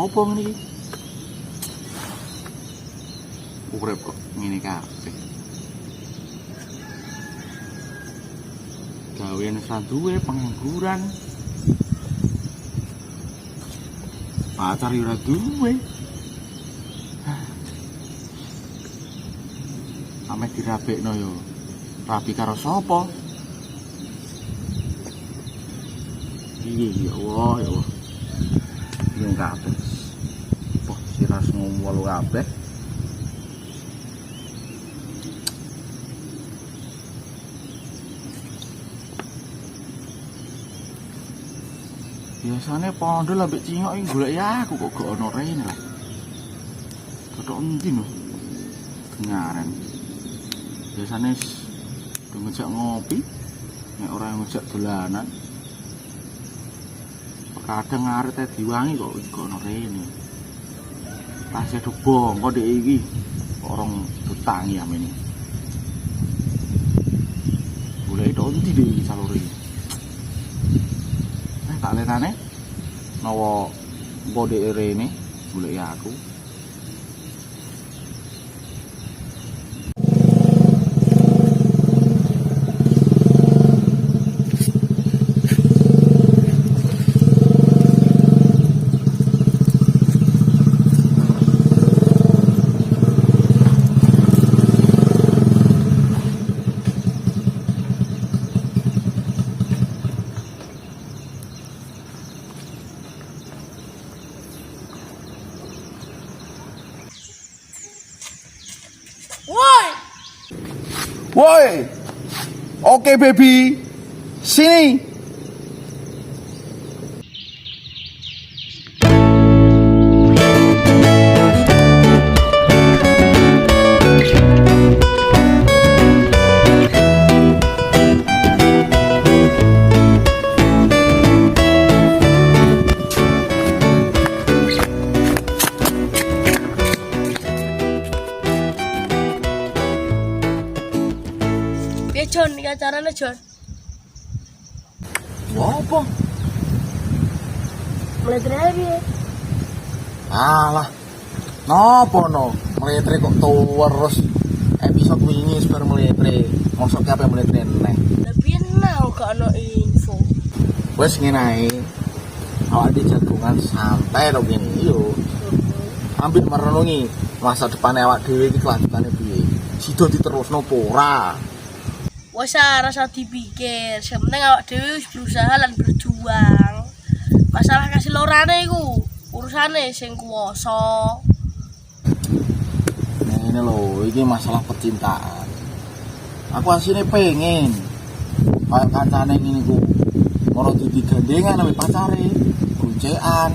apa ngene iki? Urip kok ngene kabeh. Gawean ora duwe pengangguran. Pacar ora duwe. Ame dirabekno yo. Rabi karo sapa? Iya ya Allah ya Allah. Yang kabeh. Wah, siras ngomong kabeh. Biasanya pondol ambek cingok iki golek ya aku kok gak ono rene lah. Ketok endi no? Dengaran. Biasanya ngejak ngopi, nek ora ngejak dolanan. Kadang arete diwangi kok ono rene. Tasih do bongko dhek iki. Orang dutangi amene. Golek tok endi dhek iki salure iki? Tak lenane nawa bode rene golek aku. Woi, oke baby, sini. John, iki acarane John. Apa? Meletre piye? Alah. Napa no? Meletre kok terus episode wingi bar meletre. Mosok kabeh meletre neh. Lah piye nang gak ono info. Wes ngene ae. Awak di jagungan santai to kene yo. Ambil merenungi masa depan awak dhewe iki kelanjutane piye. Sido diterusno apa ora? Wes rasa dipikir, sementing awak dhewe wis berusaha lan berjuang. Masalah kasih lorane iku urusane sing kuwasa. Ngene lho, iki masalah percintaan. Aku asline pengen kaya kancane ngene ku. Ora digandengan ambek pacare, goncekan.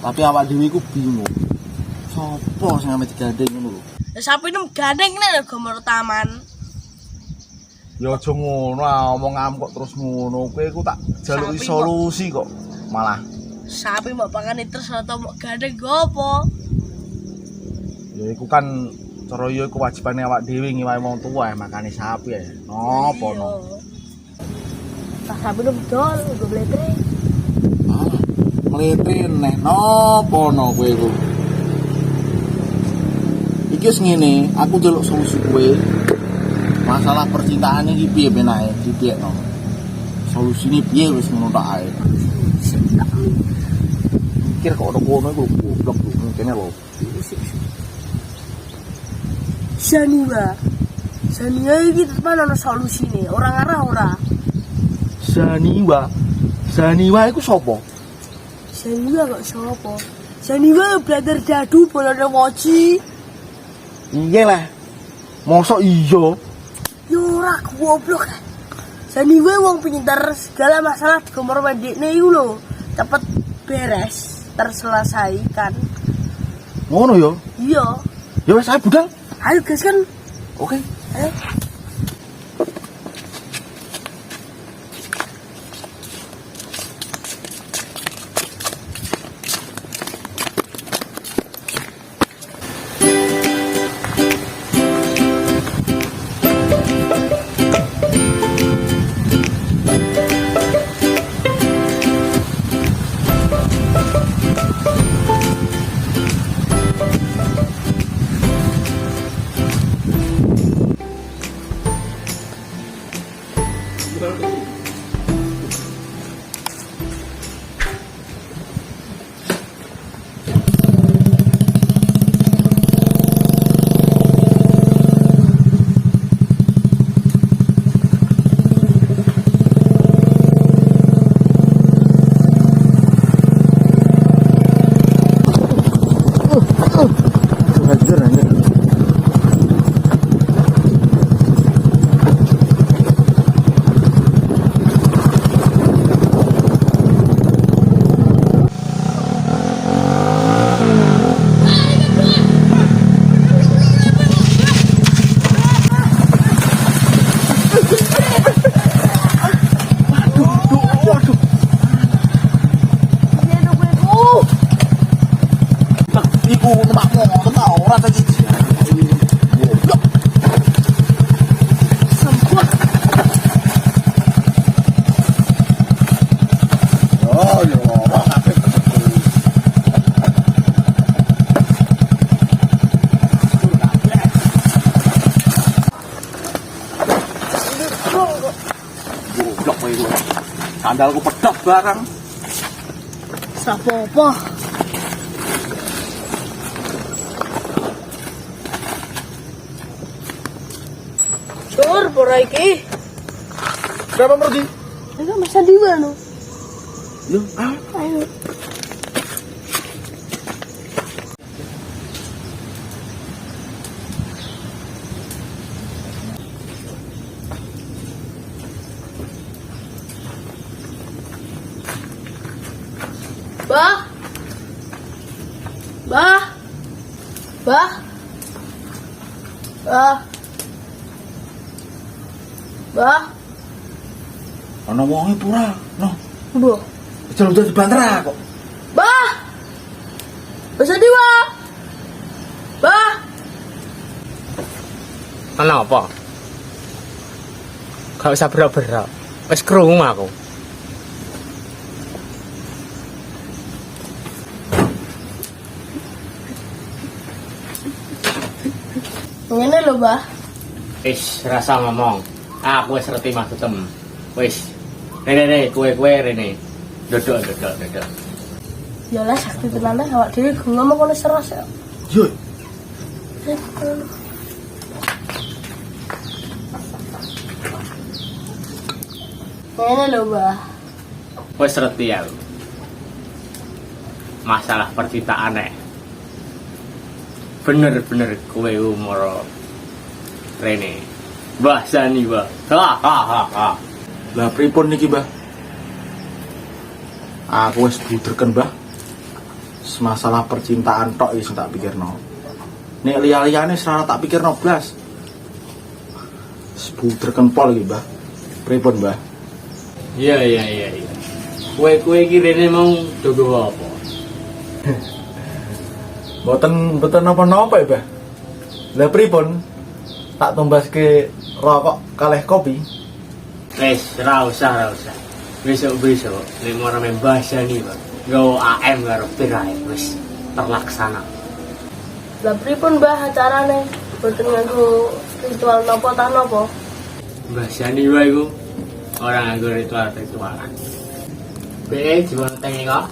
Tapi awak dhewe iku bingung. Sopo sing ame digandeng ngono lho? Lah sampe nem gandeng nek gambar taman. Ya aja ngono, omong kok terus ngono. Kowe iku tak jaluki solusi kok. Malah sapi mbok pangane terus atau mbok gandeng gopo? ya iku kan cara ya iku wajibane awak dhewe ngiwahi wong tuwa makane sapi ya. Napa no? Tak sapi lu betul, gue meletre. Ah, meletre neh napa no kowe iku? Iki wis ngene, aku njaluk solusi kowe. Masalah percintaan iki piye benake dipiyekno. Solusine piye wis ngono tak ae. Mikir kok ono iku goblok kene lho. Saniwa iki teman ana solusine, orang arah ora. Saniwa iku sapa? Saniwa kok sapa? Saniwa brother dadu bolone woci. Iya lah. Mosok iya. Yo ora goblok. Saniwa wong pinter, segala masalah digomor wendekne iku lho, cepet beres, terselesaikan. Ngono yo? Iya. Ya wis ae budal. Ayo gas kan. Oke. Ayo. Sandalku pedot barang. Sapopo. Sur, pura iki. Berapa pergi? Enggak masa di mana? Yo, Ayo. Bah. Bah. Bah. Bah. Bah. ana wonge pura. No, Boh. jalan di bandara kok. Bah. Bisa di, Bah. Bah. Ana apa? Gak usah berak-berak. Wis krungu aku. Ngene lho, Bah. Wis rasa ngomong. Aku wis ngerti maksudem. Wis. Rene kowe rene. Dodok. Ya lah sakti tenan awak dhewe ngomong kono seras ya. Yo, Ngene lho, Bah. Wis ngerti aku. Masalah percintaan bener-bener kowe umur Rene. Mbah Sani, Mbah. Ha. lah pripun niki, Mbah? Aku wis buderken, Mbah. Masalah percintaan tok wis tak pikirno. Nek liya-liyane ora tak pikirno blas. Buderken pol iki, Mbah. Pripun, Mbah? Iya. Kowe iki Rene mau dogo apa? Mboten napa-napa ya, Mbah. Lah pripun? Tak tumbaske rokok kalih kopi. Wis, ra usah. Besok nek mau rame bahasa nih, Bang. Go AM karo pirae wis terlaksana. Lah pripun, Bah, acarane? Boten nganggo ritual napa ta napa? Bahasa nih wae iku ora nganggo ritualan. Be, coba tenge kok.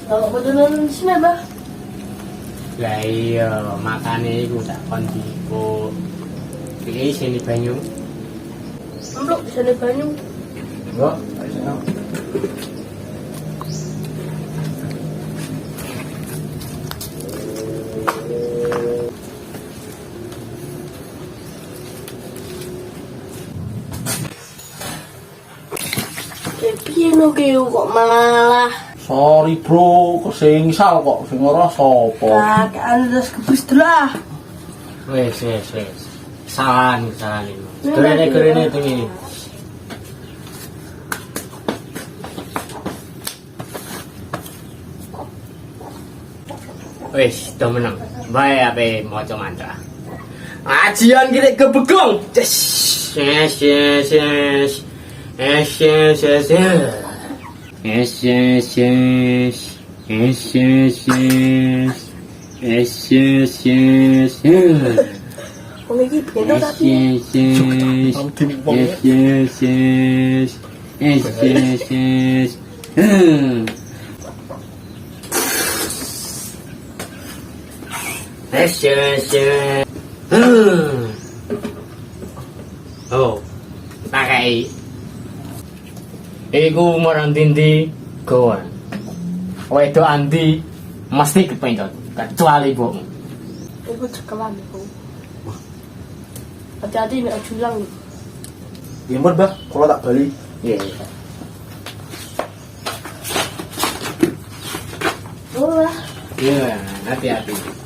Kalau boten sine, Bah. Lah iya, makane iku tak kon dipo. Iki sini banyu. Empluk sine banyu. Enggak, ayo. Piye no kok malah Sorry, Bro, kesengsal kok sing ora sapa. kakean terus kebus lah. Wis. Salah iki. Kerene tengi. Wis, do meneng. Bae ape maca mantra. Ajian kira kebegong. Wong iki bento tapi Oh, pakai. Iku marang dindi kawan. Wedo andi mesti kepentot, kecuali ibumu. iku cekelan iku. Hati-hati nek julang. Gimana, Mbah? Kalau tak bali. Iya. Oh lah. Iya, hati-hati.